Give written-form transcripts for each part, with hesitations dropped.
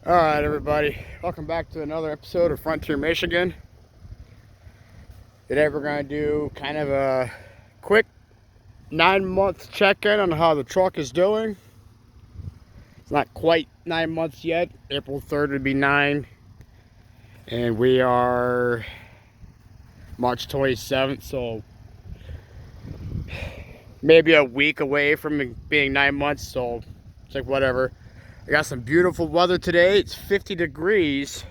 Alright everybody, welcome back to another episode of Frontier Michigan. Today we're going to do kind of a quick 9-month check-in on how the truck is doing. It's not quite 9 months yet. April 3rd would be 9. And we are March 27th, so maybe a week away from being 9 months, so it's like whatever. I got some beautiful weather today. It's 50 degrees.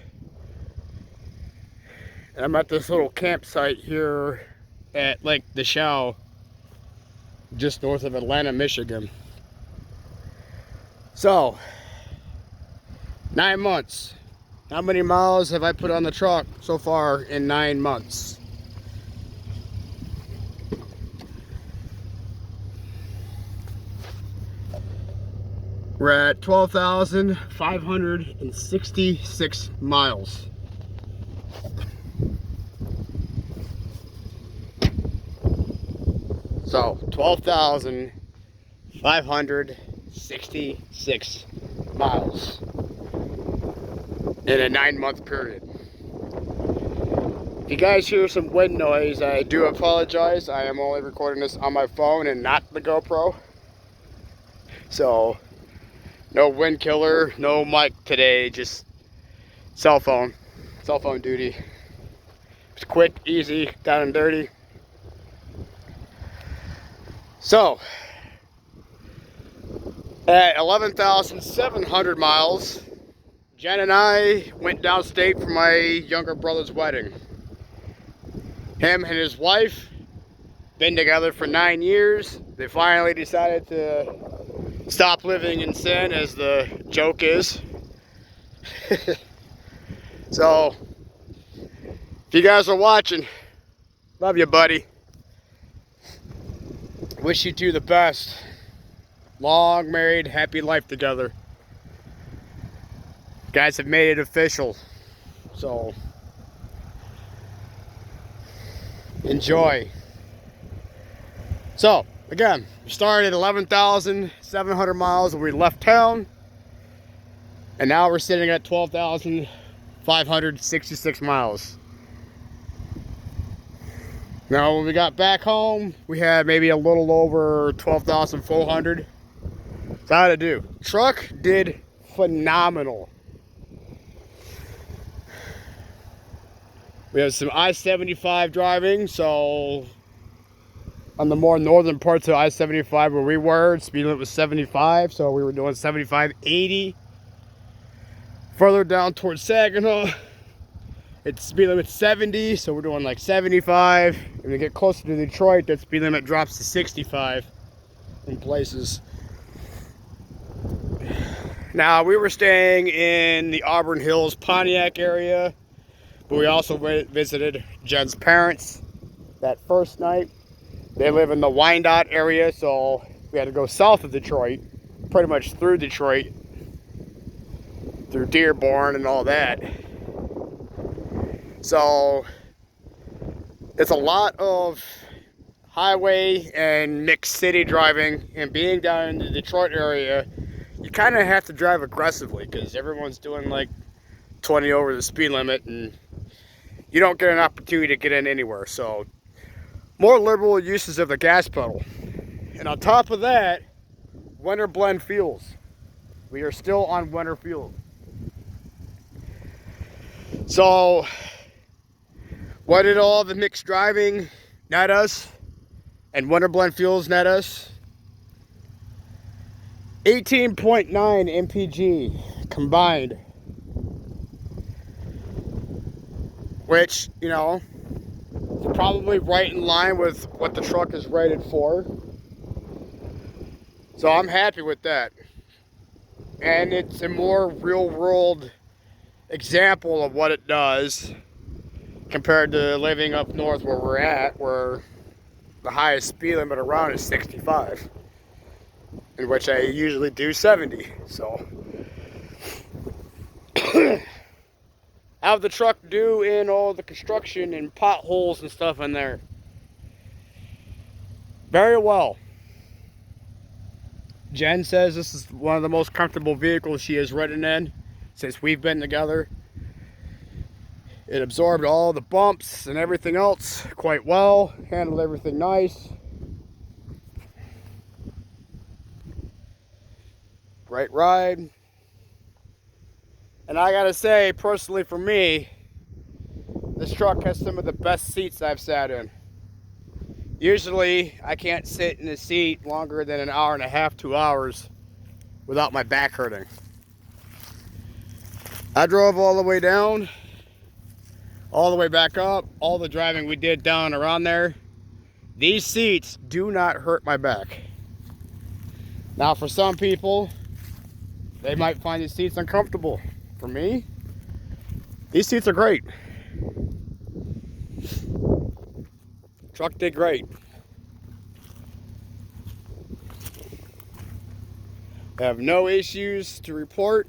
And I'm at this little campsite here at Lake Deschelles, just north of Atlanta, Michigan. So, 9 months. How many miles have I put on the truck so far in 9 months? We're at 12,566 miles. So, 12,566 miles in a 9-month period. If you guys hear some wind noise, I do apologize. I am only recording this on my phone and not the GoPro. So, no wind killer, no mic today, just cell phone duty. It's quick, easy, down and dirty. So, at 11,700 miles, Jen and I went downstate for my younger brother's wedding. Him and his wife, been together for 9 years. They finally decided to stop living in sin, as the joke is. So, if you guys are watching, love you, buddy. Wish you two the best. Long married, happy life together. You guys have made it official. So, enjoy. So, again, we started at 11,700 miles when we left town. And now we're sitting at 12,566 miles. Now, when we got back home, we had maybe a little over 12,400. So how'd it do? Truck did phenomenal. We have some I-75 driving, so on the more northern parts of I-75 where we were, speed limit was 75, so we were doing 75, 80. Further down towards Saginaw, it's speed limit 70, so we're doing like 75. When we get closer to Detroit, that speed limit drops to 65 in places. Now, we were staying in the Auburn Hills, Pontiac area, but we also visited Jen's parents that first night. They live in the Wyandotte area, so we had to go south of Detroit, pretty much through Detroit, through Dearborn and all that. So, it's a lot of highway and mixed city driving, and being down in the Detroit area, you kind of have to drive aggressively because everyone's doing like 20 over the speed limit, and you don't get an opportunity to get in anywhere. So, more liberal uses of the gas pedal. And on top of that, winter blend fuels. We are still on winter fuel. So, what did all the mixed driving net us and winter blend fuels net us? 18.9 mpg combined. Which, you know, is probably right in line with what the truck is rated for. So I'm happy with that. And it's a more real world example of what it does compared to living up north where we're at, where the highest speed limit around is 65, in which I usually do 70. So how'd the truck do in all the construction and potholes and stuff in there? Very well. Jen says this is one of the most comfortable vehicles she has ridden in. since we've been together. It absorbed all the bumps and everything else quite well, handled everything nice. Great ride. And I gotta say, personally for me, this truck has some of the best seats I've sat in. Usually, I can't sit in a seat longer than an hour and a half, 2 hours without my back hurting. I drove all the way down, all the way back up, all the driving we did down around there. These seats do not hurt my back. Now, for some people, they might find these seats uncomfortable. For me, these seats are great. Truck did great. I have no issues to report.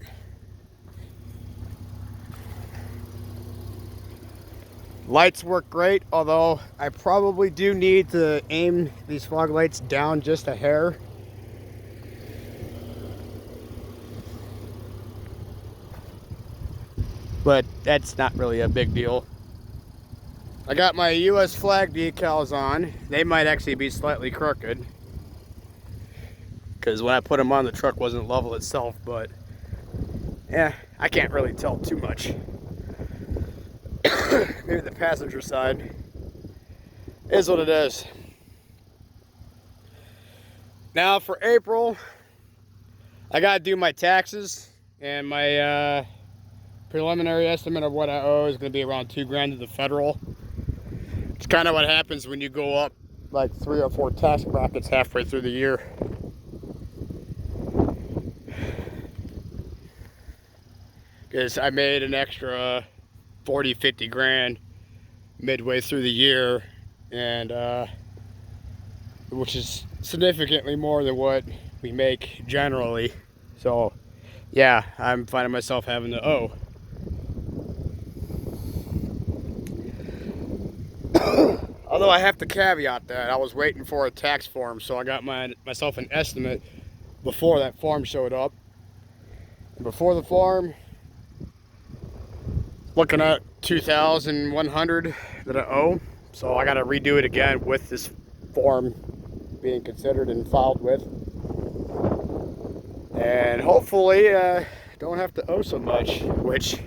Lights work great, although I probably do need to aim these fog lights down just a hair. But that's not really a big deal. I got my US flag decals on. They might actually be slightly crooked, because when I put them on, the truck wasn't level itself, but yeah, I can't really tell too much. Maybe the passenger side is what it is. Now for April, I gotta do my taxes, and my preliminary estimate of what I owe is gonna be around $2,000 to the federal. It's kind of what happens when you go up like 3 or 4 tax brackets halfway through the year. Because I made an extra 40, 50 grand midway through the year, and which is significantly more than what we make generally. So yeah, I'm finding myself having to owe. Although I have to caveat that I was waiting for a tax form, so I got myself an estimate before that form showed up. And before the form, looking at $2,100 that I owe. So I got to redo it again with this form being considered and filed with. And hopefully don't have to owe so much, which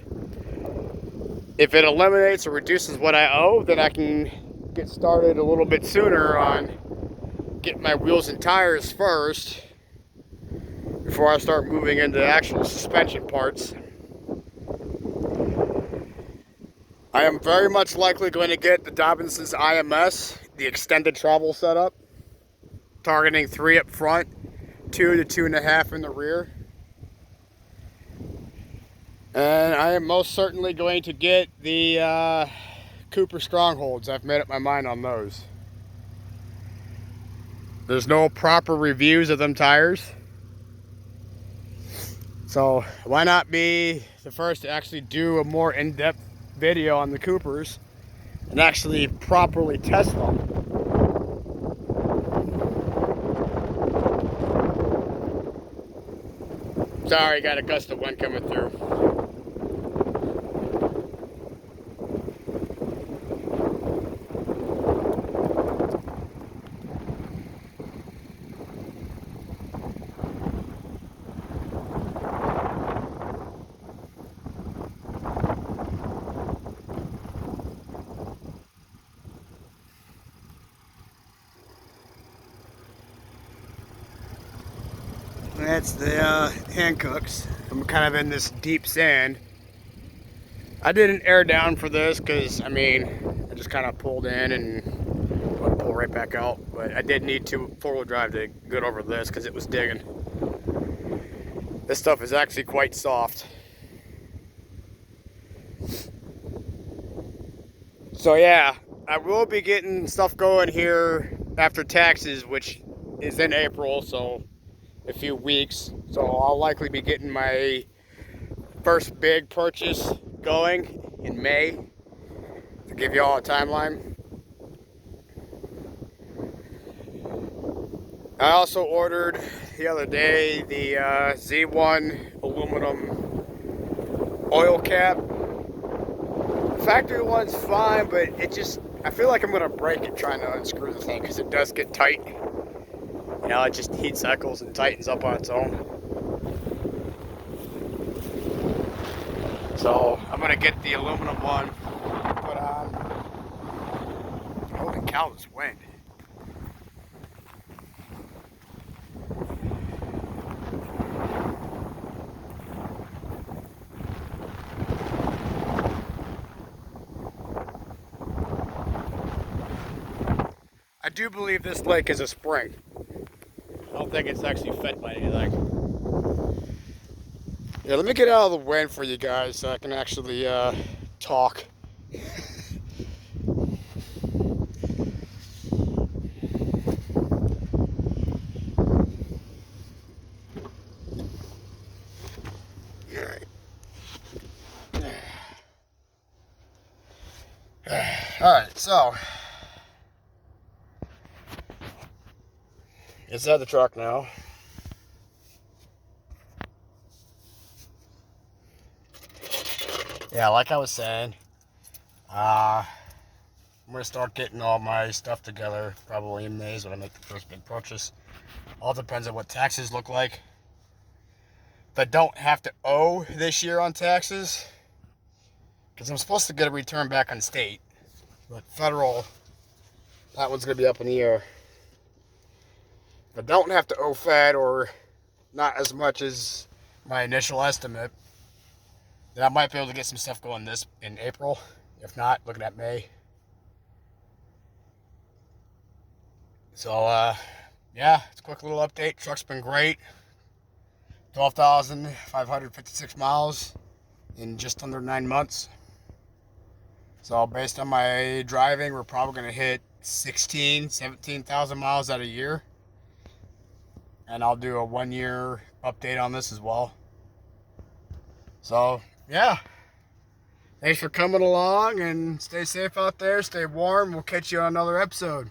if it eliminates or reduces what I owe, then I can get started a little bit sooner on getting my wheels and tires first before I start moving into actual suspension parts. I am very much likely going to get the Dobinson's IMS, the extended travel setup, targeting 3 up front, 2 to 2.5 in the rear. And I am most certainly going to get the Cooper Strongholds. I've made up my mind on those. There's no proper reviews of them tires, so why not be the first to actually do a more in-depth video on the Coopers and actually properly test them. Sorry, got a gust of wind coming through. That's the Hancocks. I'm kind of in this deep sand. I did an air down for this because, I mean, I just kind of pulled in and pull right back out. But I did need to 4-wheel drive to get over this because it was digging. This stuff is actually quite soft. So yeah, I will be getting stuff going here after taxes, which is in April, so a few weeks. So I'll likely be getting my first big purchase going in May, to give you all a timeline. I also ordered the other day the Z1 aluminum oil cap. Factory one's fine, but I feel like I'm gonna break it trying to unscrew the thing because it does get tight. You know, it just heat cycles and tightens up on its own. So I'm gonna get the aluminum one put on. Holy cow, this wind. I do believe this lake is a spring. I don't think it's actually fed by anything. Yeah, let me get out of the wind for you guys so I can actually talk. Alright, so inside the truck now. Yeah, like I was saying, I'm going to start getting all my stuff together probably in May is when I make the first big purchase. All depends on what taxes look like. If I don't have to owe this year on taxes, because I'm supposed to get a return back on state, but federal, that one's going to be up in the air. If I don't have to owe Fed, or not as much as my initial estimate, then I might be able to get some stuff going in April. If not, looking at May. So, yeah, it's a quick little update. Truck's been great. 12,556 miles in just under 9 months. So based on my driving, we're probably going to hit 17,000 miles out a year. And I'll do a 1-year update on this as well. So, yeah. Thanks for coming along, and stay safe out there. Stay warm. We'll catch you on another episode.